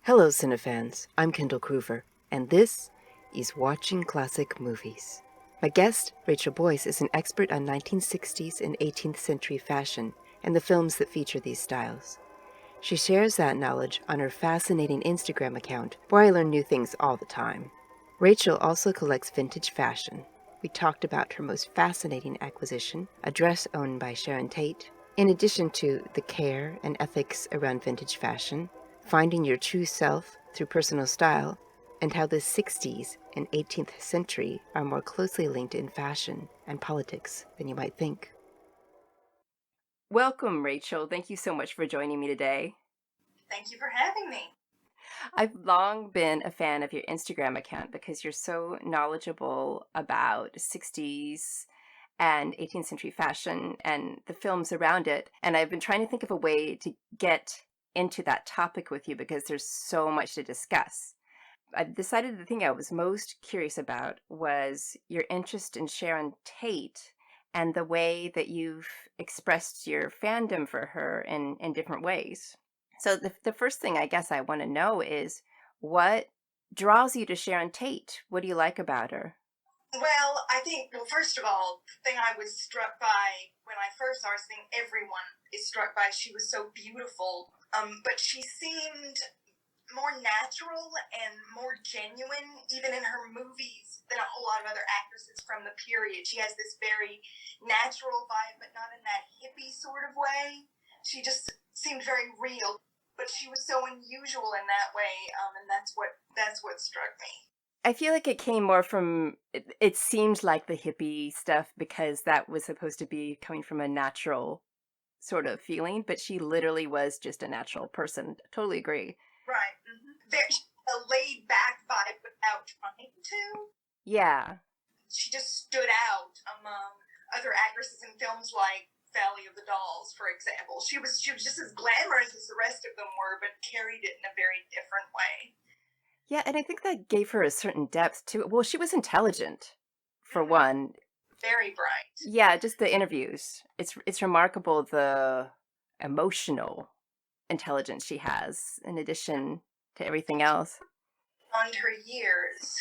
Hello, Cinefans. I'm Kendall Cruver, and this is Watching Classic Movies. My guest, Rachel Boyce, is an expert on 1960s and 18th century fashion and the films that feature these styles. She shares that knowledge on her fascinating Instagram account, where I learn new things all the time. Rachel also collects vintage fashion. We talked about her most fascinating acquisition, a dress owned by Sharon Tate, in addition to the care and ethics around vintage fashion, finding your true self through personal style, and how the 60s and 18th century are more closely linked in fashion and politics than you might think. Welcome, Rachel. Thank you so much for joining me today. Thank you for having me. I've long been a fan of your Instagram account because you're so knowledgeable about 60s and 18th century fashion and the films around it. And I've been trying to think of a way to get into that topic with you because there's so much to discuss. I decided the thing I was most curious about was your interest in Sharon Tate and the way that you've expressed your fandom for her in different ways. So the first thing I guess I want to know is what draws you to Sharon Tate? What do you like about her? Well, first of all, the thing I was struck by when I first saw her, I think everyone is struck by, she was so beautiful, but she seemed more natural and more genuine, even in her movies, than a whole lot of other actresses from the period. She has this very natural vibe, but not in that hippie sort of way. She just seemed very real, but she was so unusual in that way, and that's what struck me. I feel like it came more from, it seemed like the hippie stuff because that was supposed to be coming from a natural sort of feeling, but she literally was just a natural person. Totally agree. Right. Mm-hmm. There's a laid back vibe without trying to. Yeah. She just stood out among other actresses in films like Valley of the Dolls, for example. She was just as glamorous as the rest of them were, but carried it in a very different way. Yeah, and I think that gave her a certain depth too. Well, she was intelligent, for Mm-hmm. one. Very bright. Yeah, just the interviews. It's remarkable the emotional intelligence she has in addition to everything else. On her years.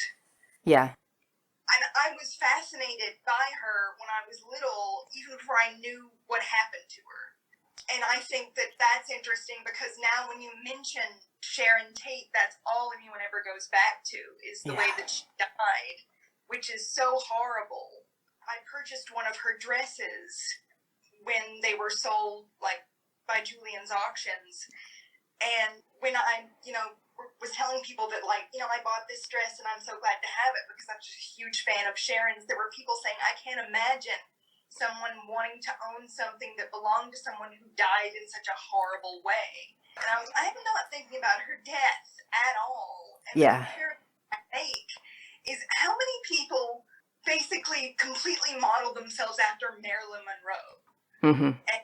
Yeah. And I was fascinated by her when I was little, even before I knew what happened to her. And I think that that's interesting because now when you mention Sharon Tate, that's all anyone ever goes back to is the way that she died, which is so horrible. I purchased one of her dresses when they were sold, like, by Julian's auctions. And when I, was telling people that, I bought this dress and I'm so glad to have it because I'm just a huge fan of Sharon's, there were people saying, I can't imagine someone wanting to own something that belonged to someone who died in such a horrible way. And I'm not thinking about her death at all. And the comparison I make is how many people basically completely model themselves after Marilyn Monroe. Mm-hmm. And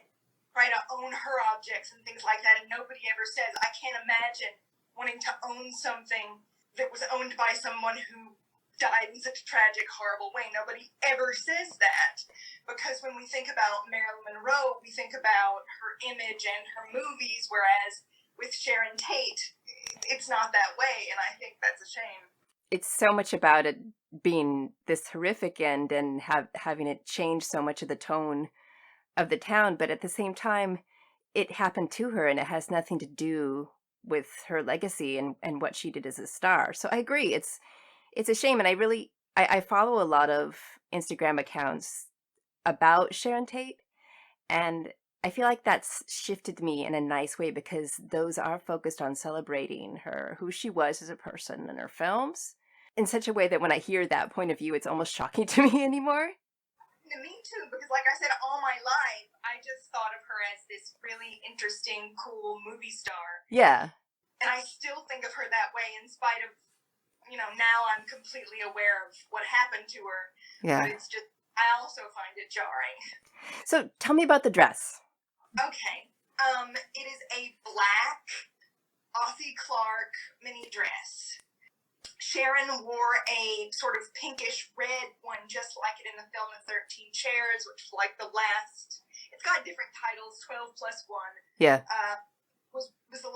try to own her objects and things like that, and nobody ever says, I can't imagine wanting to own something that was owned by someone who died in such a tragic, horrible way. Nobody ever says that, because when we think about Marilyn Monroe, we think about her image and her movies, whereas with Sharon Tate, it's not that way, and I think that's a shame. It's so much about it being this horrific end and having it change so much of the tone of the town, but at the same time, it happened to her and it has nothing to do with her legacy and what she did as a star. So I agree. It's a shame. And I follow a lot of Instagram accounts about Sharon Tate, and I feel like that's shifted me in a nice way because those are focused on celebrating her, who she was as a person and her films in such a way that when I hear that point of view, it's almost shocking to me anymore. Me too, because like I said, all my life, I just thought of her as this really interesting, cool movie star. Yeah. And I still think of her that way in spite of, now I'm completely aware of what happened to her. Yeah. But it's just, I also find it jarring. So tell me about the dress. Okay. It is a black Aussie Clark mini dress. Sharon wore a sort of pinkish red one, just like it in the film The 13 Chairs, which is like the last. It's got different titles, 12 plus 1. Yeah. Was the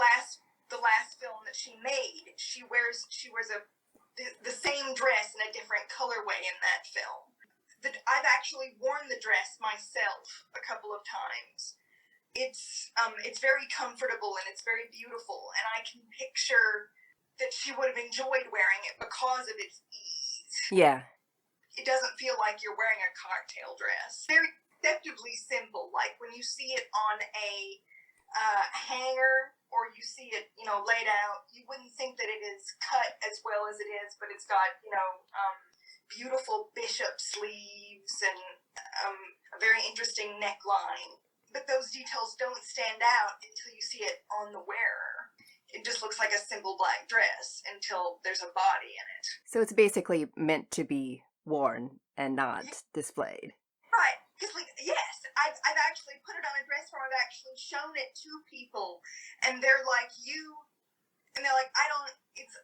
last film that she made, she wears the same dress in a different colorway in that film. I've actually worn the dress myself a couple of times. It's very comfortable and it's very beautiful, and I can picture that she would have enjoyed wearing it because of its ease. Yeah. It doesn't feel like you're wearing a cocktail dress. Very deceptively simple. Like when you see it on a hanger or you see it, laid out, you wouldn't think that it is cut as well as it is, but it's got, beautiful bishop sleeves and a very interesting neckline. But those details don't stand out until you see it on the wearer. It just looks like a simple black dress until there's a body in it. So it's basically meant to be worn and not displayed. Right. Because, yes, I've actually put it on a dress form. I've actually shown it to people. And they're like, and they're like, it's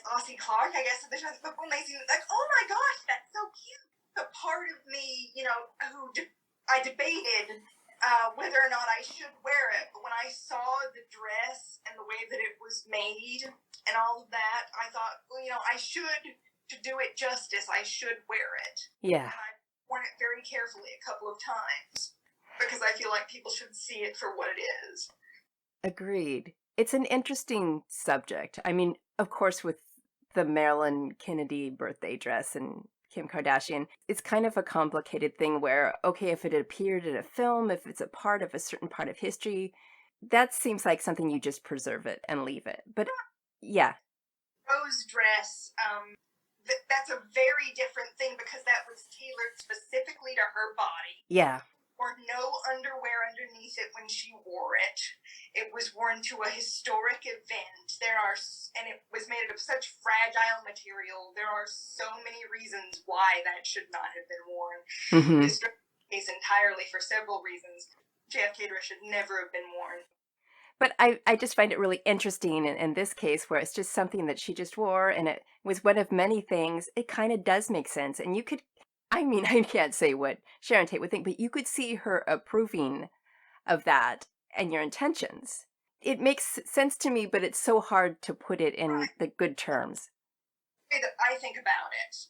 Aussie Clark, I guess. But when they see it, like, oh my gosh, that's so cute. The part of me, I debated whether or not I should wear it. But when I saw the dress and the way that it was made and all of that, I thought, I should, to do it justice, I should wear it. Yeah. And I've worn it very carefully a couple of times because I feel like people should see it for what it is. Agreed. It's an interesting subject. I mean, of course, with the Marilyn Kennedy birthday dress and Kim Kardashian, it's kind of a complicated thing where, okay, if it appeared in a film, if it's a part of a certain part of history, that seems like something you just preserve it and leave it. But yeah. Rose dress, that's a very different thing because that was tailored specifically to her body. Yeah. Or no underwear underneath it when she wore it. It was worn to a historic event. And it was made of such fragile material. There are so many reasons why that should not have been worn. Mm-hmm. This dress is entirely for several reasons. JFK dress should never have been worn. But I just find it really interesting in this case where it's just something that she just wore and it was one of many things. It kind of does make sense. And I can't say what Sharon Tate would think, but you could see her approving of that and your intentions. It makes sense to me, but it's so hard to put it in the good terms. The way that I think about it,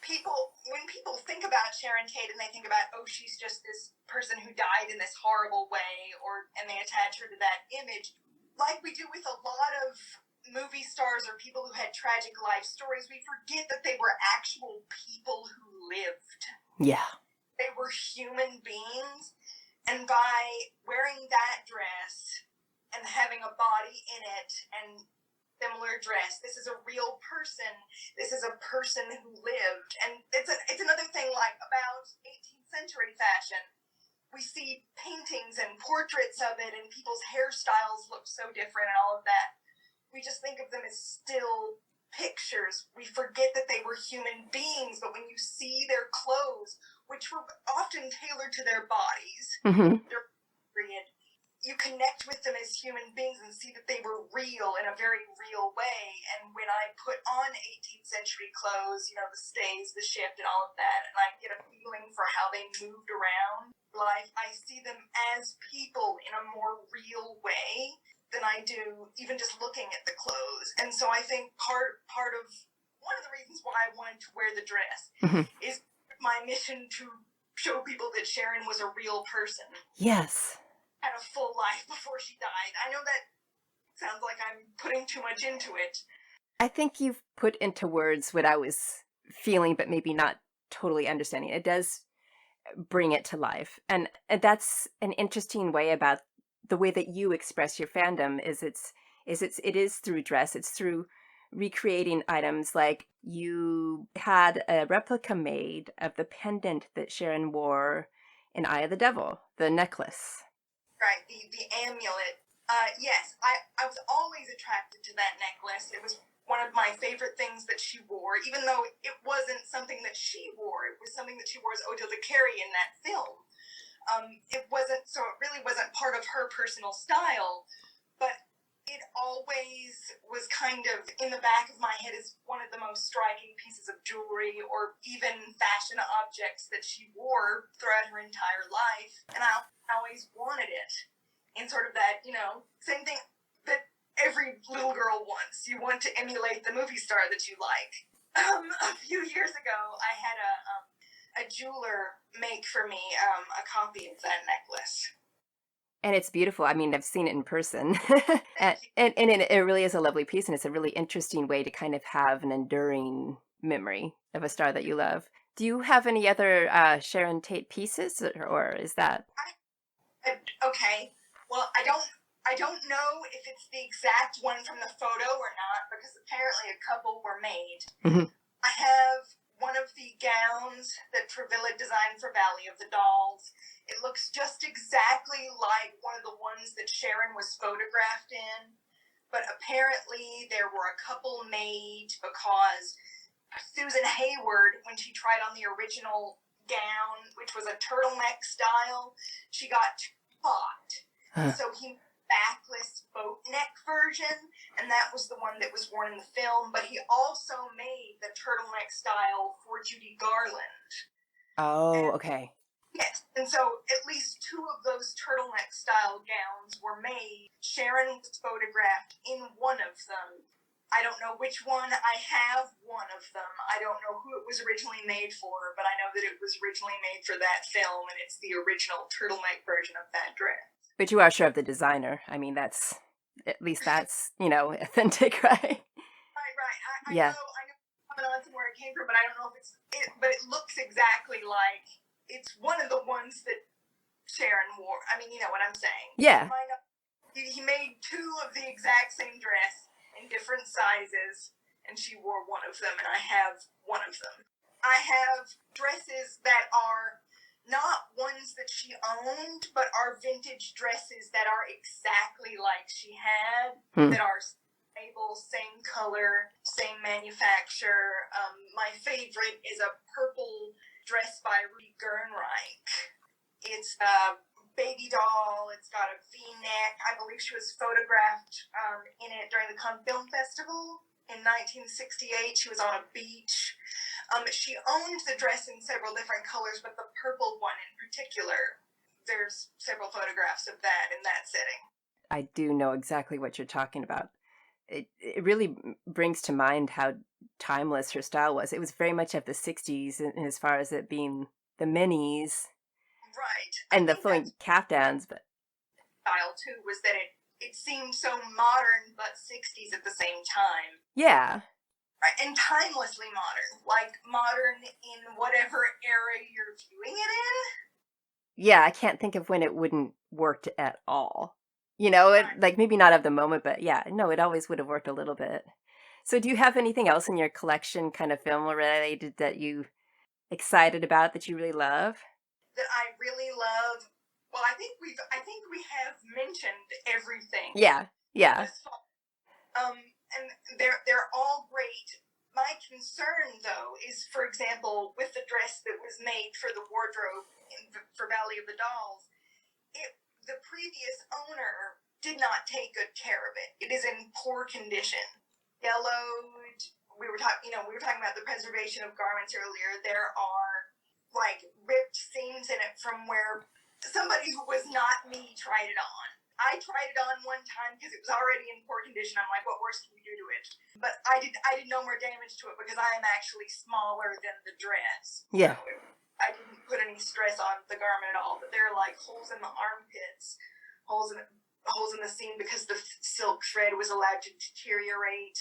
when people think about Sharon Tate and they think about, oh, she's just this person who died in this horrible way, and they attach her to that image, like we do with a lot of movie stars or people who had tragic life stories, we forget that they were actual people who lived. Yeah. They were human beings, and by wearing that dress and having a body in it and similar dress, this is a real person. This is a person who lived. And it's another thing like about 18th century fashion. We see paintings and portraits of it and people's hairstyles look so different and all of that. We just think of them as still pictures. We forget that they were human beings, but when you see their clothes, which were often tailored to their bodies, their period, you connect with them as human beings and see that they were real in a very real way. And when I put on 18th century clothes, the stays, the shift, and all of that, and I get a feeling for how they moved around life, I see them as people in a more real way than I do even just looking at the clothes. And so I think part of one of the reasons why I wanted to wear the dress is my mission to show people that Sharon was a real person. Yes. Had a full life before she died. I know that sounds like I'm putting too much into it. I think you've put into words what I was feeling, but maybe not totally understanding. It does bring it to life. And that's an interesting way about the way that you express your fandom it is through dress. It's through recreating items. Like you had a replica made of the pendant that Sharon wore in Eye of the Devil, the necklace. Right, the amulet. Yes, I was always attracted to that necklace. It was one of my favorite things that she wore, even though it wasn't something that she wore. It was something that she wore as Odile Carey in that film. It really wasn't part of her personal style, but it always was kind of in the back of my head as one of the most striking pieces of jewelry or even fashion objects that she wore throughout her entire life. And I always wanted it in sort of that, same thing that every every little girl wants. You want to emulate the movie star that you like. A few years ago, I had a jeweler make for me a copy of that necklace. And it's beautiful. I mean, I've seen it in person. And it really is a lovely piece, and it's a really interesting way to kind of have an enduring memory of a star that you love. Do you have any other Sharon Tate pieces, or is that? Okay. Well, I don't know if it's the exact one from the photo or not, because apparently a couple were made. Mm-hmm. I have one of the gowns that Travilla designed for Valley of the Dolls. It looks just exactly like one of the ones that Sharon was photographed in, but apparently there were a couple made because Susan Hayward, when she tried on the original gown, which was a turtleneck style, she got caught. So he backless boat neck version, and that was the one that was worn in the film, but he also made the turtleneck style for Judy Garland. Oh, okay. Yes, and so at least two of those turtleneck style gowns were made. Sharon was photographed in one of them. I don't know which one. I have one of them. I don't know who it was originally made for, but I know that it was originally made for that film, and it's the original turtleneck version of that dress. But you are sure of the designer. I mean, that's at least that's authentic, right? Right. I Yeah. know where it came from, but I don't know if it's it. But it looks exactly like it's one of the ones that Sharon wore. I mean, you know what I'm saying? Yeah. He made two of the exact same dress in different sizes, and she wore one of them, and I have one of them. I have dresses that are not ones that she owned, but are vintage dresses that are exactly like she had, that are label, same color, same manufacturer. My favorite is a purple dress by Rudy Gernreich. It's a baby doll. It's got a V-neck. I believe she was photographed in it during the Cannes Film Festival in 1968. She was on a beach. She owned the dress in several different colors, but the purple one in particular, there's several photographs of that in that setting. I do know exactly what you're talking about. It really brings to mind how timeless her style was. It was very much of the 60s as far as it being the minis. Right. And the flowing caftans. But style, too, was that it seemed so modern but 60s at the same time. Yeah. Right, and timelessly modern. Like, modern in whatever era you're viewing it in. Yeah, I can't think of when it wouldn't work at all. Like maybe not of the moment, but yeah, no, it always would have worked a little bit. So do you have anything else in your collection kind of film related that you excited about that you really love? That I really love. Well, I think we have mentioned everything. Yeah. And they're all great. My concern, though, is, for example, with the dress that was made for the wardrobe for Valley of the Dolls, the previous owner did not take good care of it. It is in poor condition, yellowed. We were talking about the preservation of garments earlier. There are like ripped seams in it from where somebody who was not me tried it on. I tried it on one time because it was already in poor condition. I'm like, what worse can we do to it? But I did no more damage to it because I am actually smaller than the dress. Yeah. So I didn't put any stress on the garment at all. But there are like holes in the armpits, holes in the seam because the silk thread was allowed to deteriorate.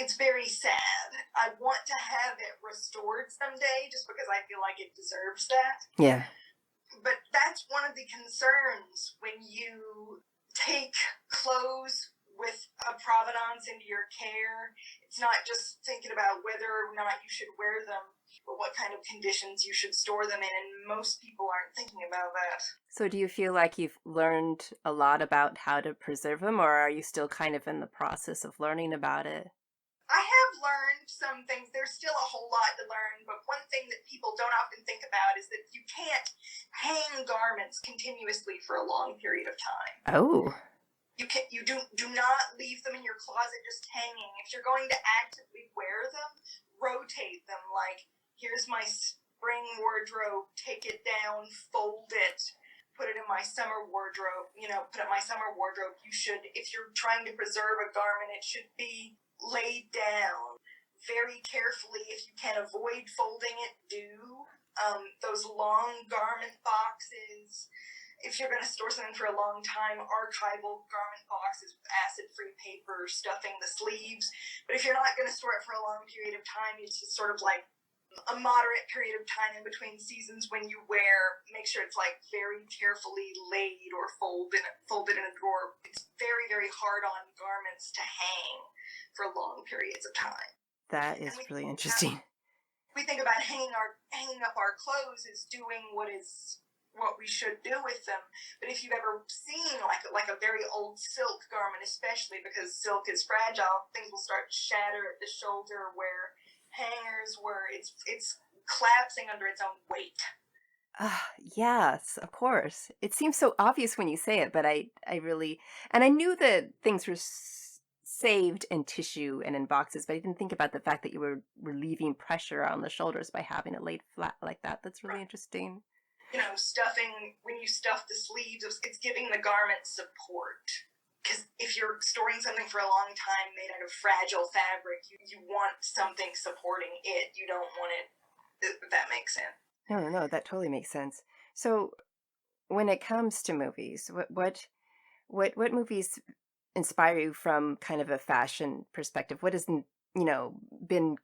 It's very sad. I want to have it restored someday just because I feel like it deserves that. Yeah. But that's one of the concerns when you take clothes with a provenance into your care. It's not just thinking about whether or not you should wear them, but what kind of conditions you should store them in, and most people aren't thinking about that. So do you feel like you've learned a lot about how to preserve them, or are you still kind of in the process of learning about it? I have learned some things. There's still a whole lot to learn, but one thing that people don't often think about is that you can't hang garments continuously for a long period of time. Oh. You do not leave them in your closet just hanging. If you're going to actively wear them, rotate them. Like, here's my spring wardrobe, take it down, fold it, put it in my summer wardrobe, put it in my summer wardrobe. You should, if you're trying to preserve a garment, it should be laid down very carefully. If you can avoid folding it, do. Those long garment boxes, if you're going to store something for a long time, archival garment boxes with acid-free paper stuffing the sleeves. But if you're not going to store it for a long period of time, it's just sort of like a moderate period of time in between seasons when you wear, make sure it's like very carefully laid or folded in a drawer. It's very, very hard on garments to hang for long periods of time. That is really interesting. We think about hanging up our clothes as doing what we should do with them. But if you've ever seen like a very old silk garment, especially because silk is fragile, things will start to shatter at the shoulder where hangers were. It's collapsing under its own weight. Yes, of course. It seems so obvious when you say it, but I really, and I knew that things were saved in tissue and in boxes, but I didn't think about the fact that you were relieving pressure on the shoulders by having it laid flat like that. That's really interesting. Stuffing, when you stuff the sleeves, it's giving the garment support. Because if you're storing something for a long time made out of fragile fabric, you want something supporting it. You don't want it, if that makes sense. No, that totally makes sense. So when it comes to movies, what movies inspire you from kind of a fashion perspective? What has been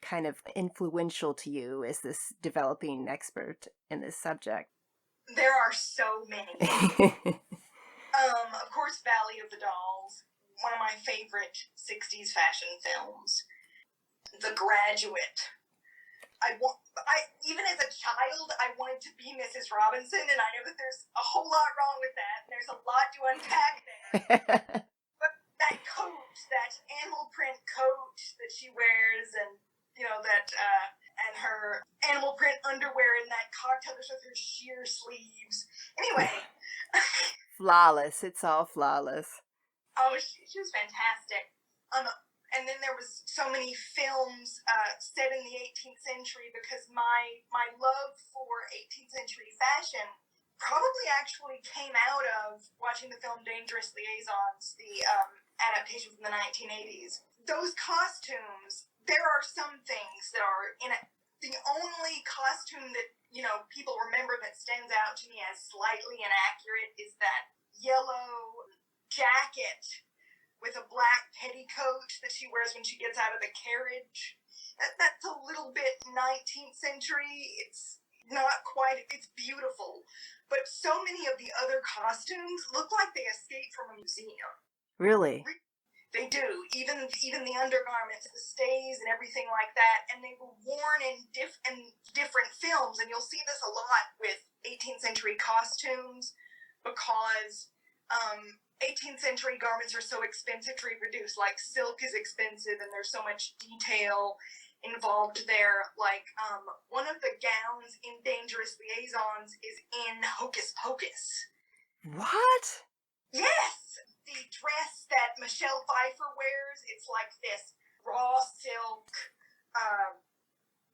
kind of influential to you as this developing expert in this subject? There are so many. Of course, Valley of the Dolls, one of my favorite 60s fashion films. The Graduate. Even as a child, I wanted to be Mrs. Robinson, and I know that there's a whole lot wrong with that, and there's a lot to unpack there. But that coat, that animal print coat that she wears, and and her animal print underwear, and that cocktail dress with her sheer sleeves. Anyway. Flawless. It's all flawless. Oh, she was fantastic. And then there was so many films set in the 18th century, because my love for 18th century fashion probably actually came out of watching the film Dangerous Liaisons, the adaptation from the 1980s. Those costumes, there are some things that are in it. The only costume that, people remember that stands out to me as slightly inaccurate is that yellow jacket with a black petticoat that she wears when she gets out of the carriage. That's a little bit 19th century. It's not quite, it's beautiful. But so many of the other costumes look like they escaped from a museum. Really? They do. Even the undergarments, the stays, and everything like that. And they were worn in different films. And you'll see this a lot with 18th century costumes, because 18th century garments are so expensive to reproduce. Like, silk is expensive, and there's so much detail involved there. Like, one of the gowns in Dangerous Liaisons is in Hocus Pocus. What? Yes! The dress that Michelle Pfeiffer wears, it's like this raw silk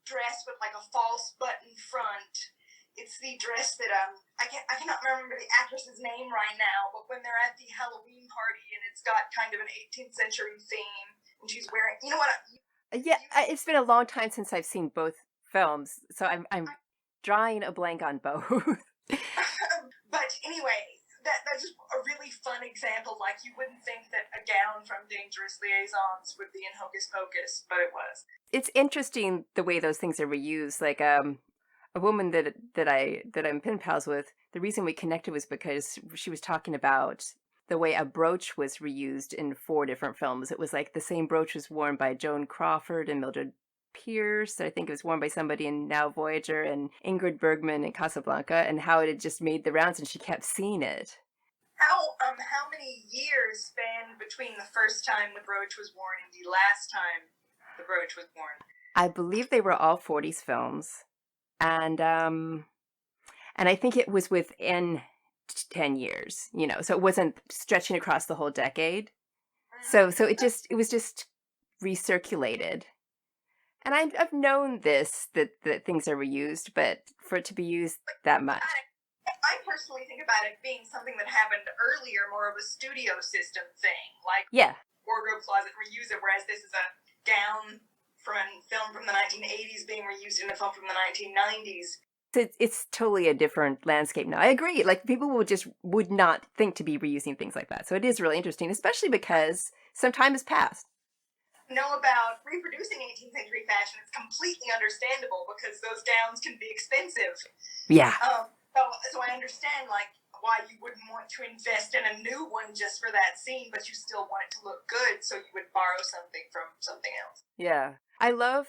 dress with like a false button front. It's the dress that I cannot remember the actress's name right now, but when they're at the Halloween party and it's got kind of an 18th century theme, and she's wearing, it's been a long time since I've seen both films, so I'm drawing a blank on both. But anyway, that's just a really fun example. Like, you wouldn't think that a gown from Dangerous Liaisons would be in Hocus Pocus, but it was. It's interesting the way those things are reused. Like, a woman that I'm pen pals with, the reason we connected was because she was talking about the way a brooch was reused in 4 different films. It was like the same brooch was worn by Joan Crawford and Mildred Pierce. I think it was worn by somebody in Now Voyager and Ingrid Bergman in Casablanca, and how it had just made the rounds and she kept seeing it. How many years spanned between the first time the brooch was worn and the last time the brooch was worn? I believe they were all 40s films. And I think it was within 10 years, so it wasn't stretching across the whole decade. So it was just recirculated. And I've known that things are reused, but for it to be used that much. I personally think about it being something that happened earlier, more of a studio system thing, like Yeah. wardrobe closet reuse it, whereas this is a gown from a film from the 1980s being reused in a film from the 1990s. It's totally a different landscape now. I agree. Like people would not think to be reusing things like that. So it is really interesting, especially because some time has passed. Know about reproducing 18th century fashion, it's completely understandable because those gowns can be expensive. Yeah. So I understand like why you wouldn't want to invest in a new one just for that scene, but you still want it to look good, so you would borrow something from something else. Yeah. I love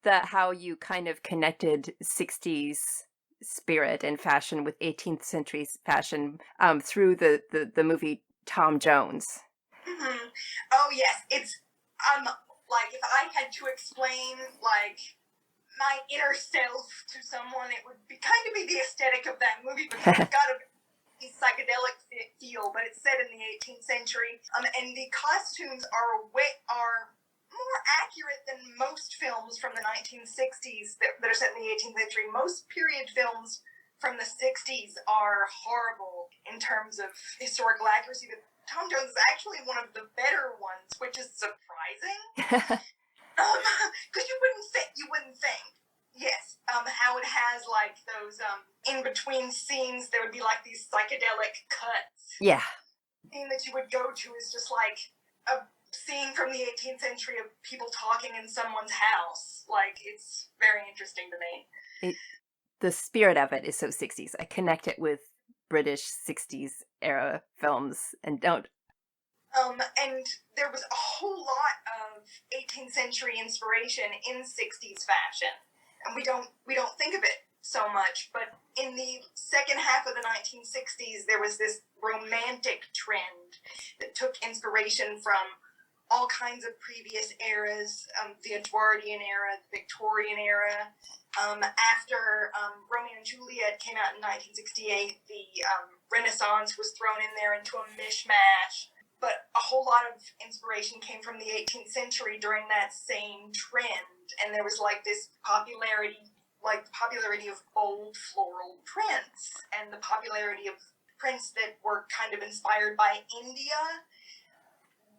that how you kind of connected 60s spirit and fashion with 18th century fashion through the movie Tom Jones. Mm-hmm. Oh yes, it's like if I had to explain like my inner self to someone, it would be kind of be the aesthetic of that movie because it's got a psychedelic feel, but it's set in the 18th century, and the costumes are more accurate than most films from the 1960s that are set in the 18th century. Most period films from the 60s are horrible in terms of historical accuracy, but Tom Jones is actually one of the better ones, which is surprising. Because you wouldn't think. Yes, how it has like those in between scenes, there would be like these psychedelic cuts. Yeah. The scene that you would go to is just like a scene from the 18th century of people talking in someone's house. Like, it's very interesting to me. The spirit of it is so 60s. I connect it with British 60s era films and don't. And there was a whole lot of 18th century inspiration in 60s fashion, and we don't think of it so much. But in the second half of the 1960s, there was this romantic trend that took inspiration from all kinds of previous eras, the Edwardian era, the Victorian era. After Romeo and Juliet came out in 1968, the Renaissance was thrown in there into a mishmash. But a whole lot of inspiration came from the 18th century during that same trend. And there was like this popularity of bold floral prints and the popularity of prints that were kind of inspired by India.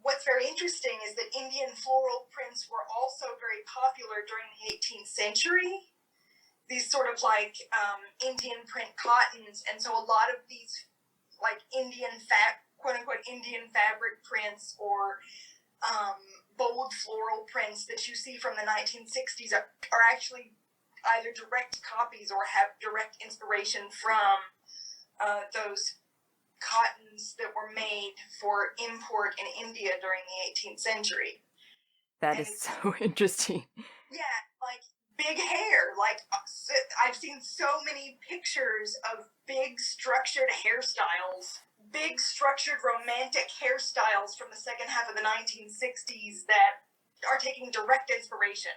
What's very interesting is that Indian floral prints were also very popular during the 18th century. These sort of like Indian print cottons. And so a lot of these like quote-unquote Indian fabric prints or bold floral prints that you see from the 1960s are actually either direct copies or have direct inspiration from those cottons that were made for import in India during the 18th century. That is so interesting. Yeah, like big hair. Like I've seen so many pictures of big structured hairstyles. Big structured romantic hairstyles from the second half of the 1960s that are taking direct inspiration.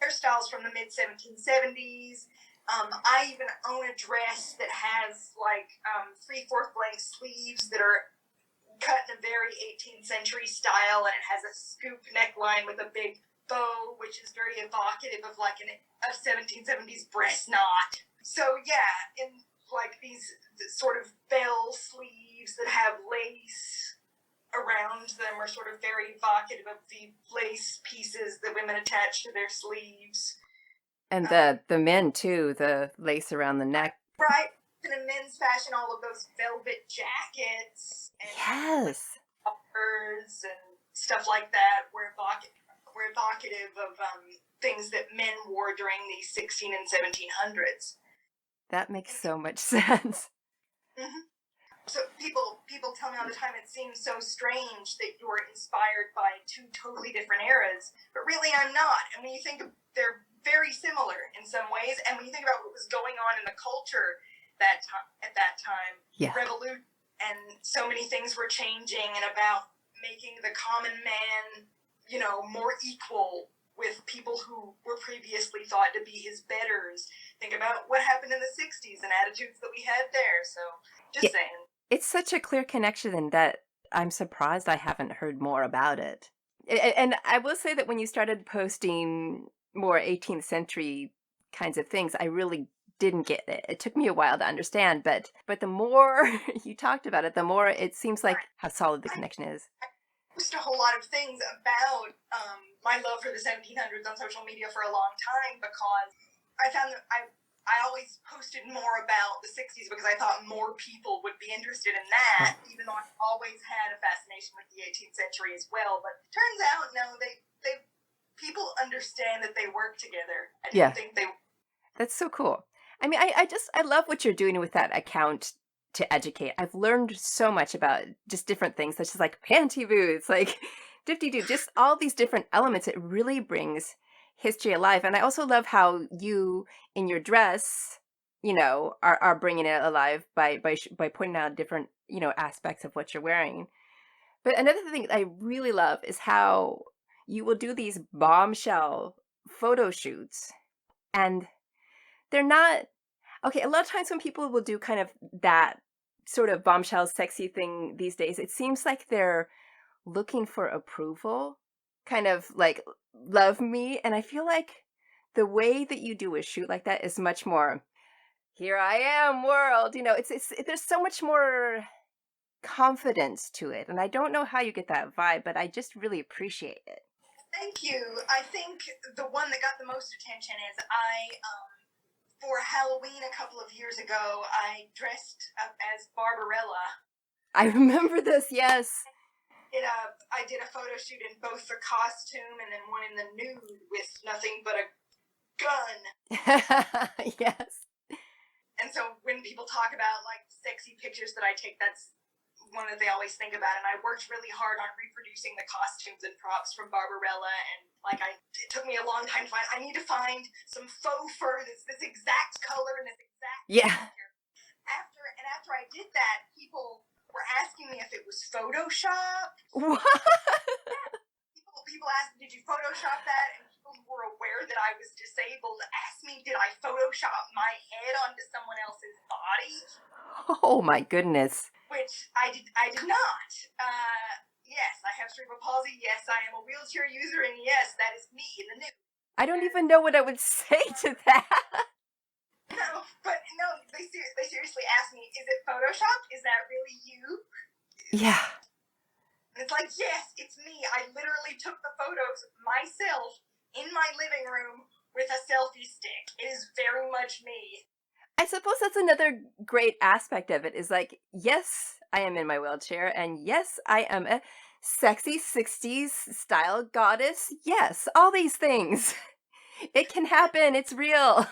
Hairstyles from the mid 1770s. I even own a dress that has like 3/4 length sleeves that are cut in a very 18th century style, and it has a scoop neckline with a big bow, which is very evocative of like a 1770s breast knot. So yeah, in like these sort of bell sleeves that have lace around them are sort of very evocative of the lace pieces that women attach to their sleeves. And the men too, the lace around the neck. Right. And in men's fashion, all of those velvet jackets and yes, uppers and stuff like that were evocative of things that men wore during the 16 and 1700s. That makes so much sense. Mm-hmm. So people tell me all the time it seems so strange that you're inspired by two totally different eras, but really I'm not. And when you think they're very similar in some ways, and when you think about what was going on in the culture at that time, yeah. Revolution, and so many things were changing, and about making the common man, more equal with people who were previously thought to be his betters. Think about what happened in the 60s and attitudes that we had there. So just saying. It's such a clear connection in that I'm surprised I haven't heard more about it. And I will say that when you started posting more 18th century kinds of things, I really didn't get it. It took me a while to understand, but the more you talked about it, the more it seems like how solid the connection is. Post a whole lot of things about my love for the 1700s on social media for a long time, because I found that I always posted more about the 60s because I thought more people would be interested in that, even though I always had a fascination with the 18th century as well. But turns out, no, they people understand that they work together. I didn't think they. That's so cool. I mean, I love what you're doing with that account to educate. I've learned so much about just different things, such as like panty boots, like doo, just all these different elements. It really brings history alive. And I also love how you, in your dress, are bringing it alive by pointing out different, aspects of what you're wearing. But another thing I really love is how you will do these bombshell photo shoots, and they're not okay. A lot of times when people will do kind of that sort of bombshell sexy thing these days, it seems like they're looking for approval, kind of like love me. And I feel like the way that you do a shoot like that is much more here I am world. It's there's so much more confidence to it. And I don't know how you get that vibe, but I just really appreciate it. Thank you. I think the one that got the most attention is for Halloween a couple of years ago, I dressed up as Barbarella. I remember this, yes. I did a photo shoot in both the costume and then one in the nude with nothing but a gun. Yes. And so when people talk about like sexy pictures that I take, that's one that they always think about. And I worked really hard on reproducing the costumes and props from Barbarella, and it took me a long time to find. I need to find some faux fur that's this exact color and this exact texture. After I did that, people were asking me if it was Photoshop. What? People asked, did you Photoshop that? And people who were aware that I was disabled asked me, did I Photoshop my head onto someone else's body? Oh my goodness. Which I did not. Yes, I have cerebral palsy. Yes, I am a wheelchair user. And yes, that is me in the nude. I don't even know what I would say to that. No, they seriously asked me, is it Photoshopped? Is that really you? Yeah. And it's like, yes, it's me. I literally took the photos myself in my living room with a selfie stick. It is very much me. I suppose that's another great aspect of it is like, yes, I am in my wheelchair, and yes, I am a sexy 60s style goddess. Yes, all these things. It can happen. It's real.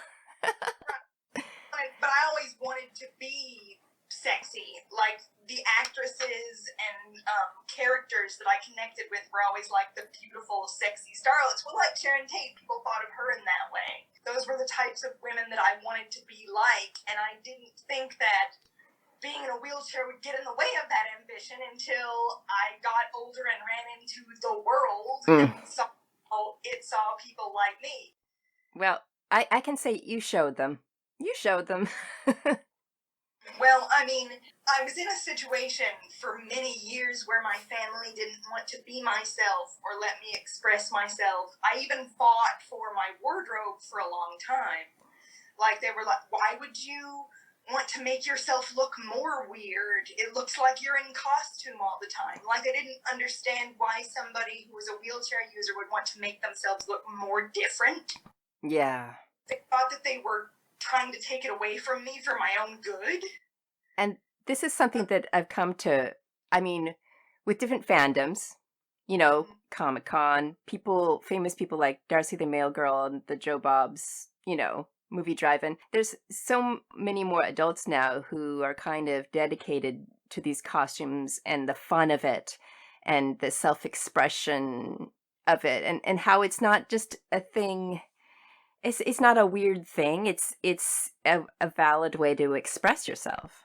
But I always wanted to be sexy. Like, the actresses and characters that I connected with were always like the beautiful, sexy starlets. Well, like Sharon Tate, people thought of her in that way. Those were the types of women that I wanted to be like, and I didn't think that being in a wheelchair would get in the way of that ambition until I got older and ran into the world and saw people like me. Well, I can say you showed them. You showed them. Well, I mean, I was in a situation for many years where my family didn't want to be myself or let me express myself. I even fought for my wardrobe for a long time. Like, they were like, why would you want to make yourself look more weird? It looks like you're in costume all the time. Like, they didn't understand why somebody who was a wheelchair user would want to make themselves look more different. Yeah. They thought that they were trying to take it away from me for my own good. And this is something that I've come to, I mean, with different fandoms, Comic-Con, famous people like Darcy the Mail Girl and the Joe Bobs, movie drive-in. There's so many more adults now who are kind of dedicated to these costumes and the fun of it and the self-expression of it, and how it's not just a thing. It's not a weird thing. It's a valid way to express yourself.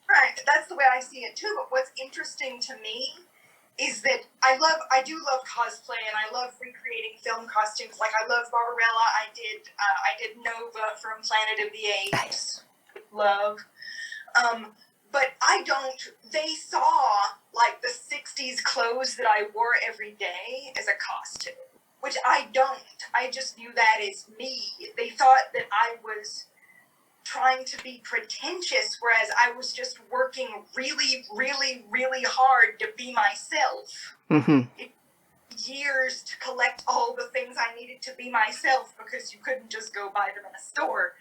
Right, that's the way I see it too. But what's interesting to me is that I do love cosplay, and I love recreating film costumes. Like, I love Barbarella. I did Nova from Planet of the Apes. Love. But they saw like the 60s clothes that I wore every day as a costume, which I don't. I just knew that as me. They thought that I was trying to be pretentious, whereas I was just working really, really, really hard to be myself. It years to collect all the things I needed to be myself because you couldn't just go buy them in a store.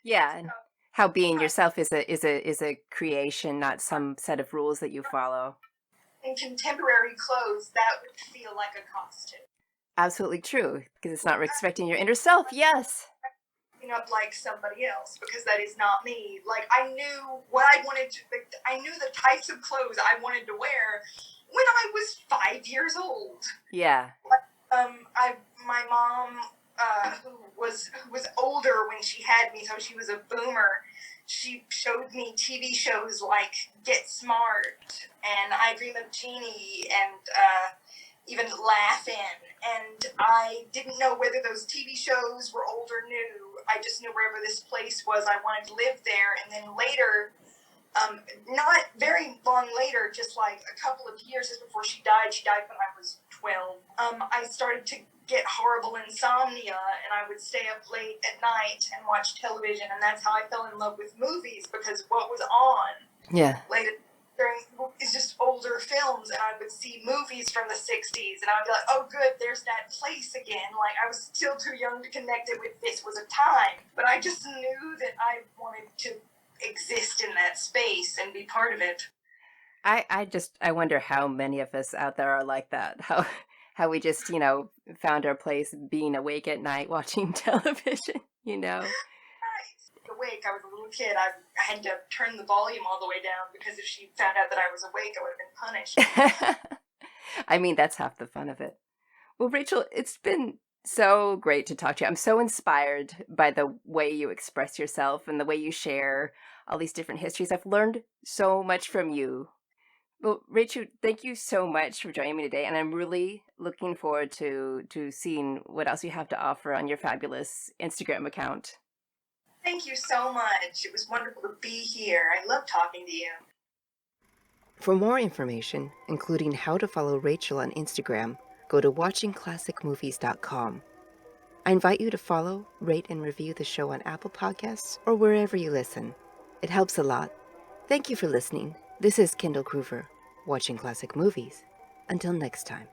Yeah, and how being yourself is a creation, not some set of rules that you follow. In contemporary clothes, that would feel like a costume. Absolutely true, because it's not respecting your inner self. Yes. Up like somebody else, because that is not me. Like, I knew what I wanted to, I knew the types of clothes I wanted to wear when I was 5 years old. Yeah. My mom, who was older when she had me, so she was a boomer. She showed me TV shows like Get Smart and I Dream of Jeannie and even Laugh In. And I didn't know whether those TV shows were old or new. I just knew wherever this place was, I wanted to live there. And then later, not very long later, just like a couple of years before she died when I was 12, I started to get horrible insomnia, and I would stay up late at night and watch television, and that's how I fell in love with movies, because what was on later is just older films, and I would see movies from the 60s, and I would be like, oh good, there's that place again. Like, I was still too young to connect it with this was a time, but I just knew that I wanted to exist in that space and be part of it. I wonder how many of us out there are like that. How we just, found our place being awake at night watching television, Awake, I was a little kid. I had to turn the volume all the way down because if she found out that I was awake, I would have been punished. I mean, that's half the fun of it. Well, Rachel, it's been so great to talk to you. I'm so inspired by the way you express yourself and the way you share all these different histories. I've learned so much from you. Well, Rachel, thank you so much for joining me today, and I'm really looking forward to seeing what else you have to offer on your fabulous Instagram account. Thank you so much. It was wonderful to be here. I love talking to you. For more information, including how to follow Rachel on Instagram, go to watchingclassicmovies.com. I invite you to follow, rate, and review the show on Apple Podcasts or wherever you listen. It helps a lot. Thank you for listening. This is Kendall Groover, Watching Classic Movies. Until next time.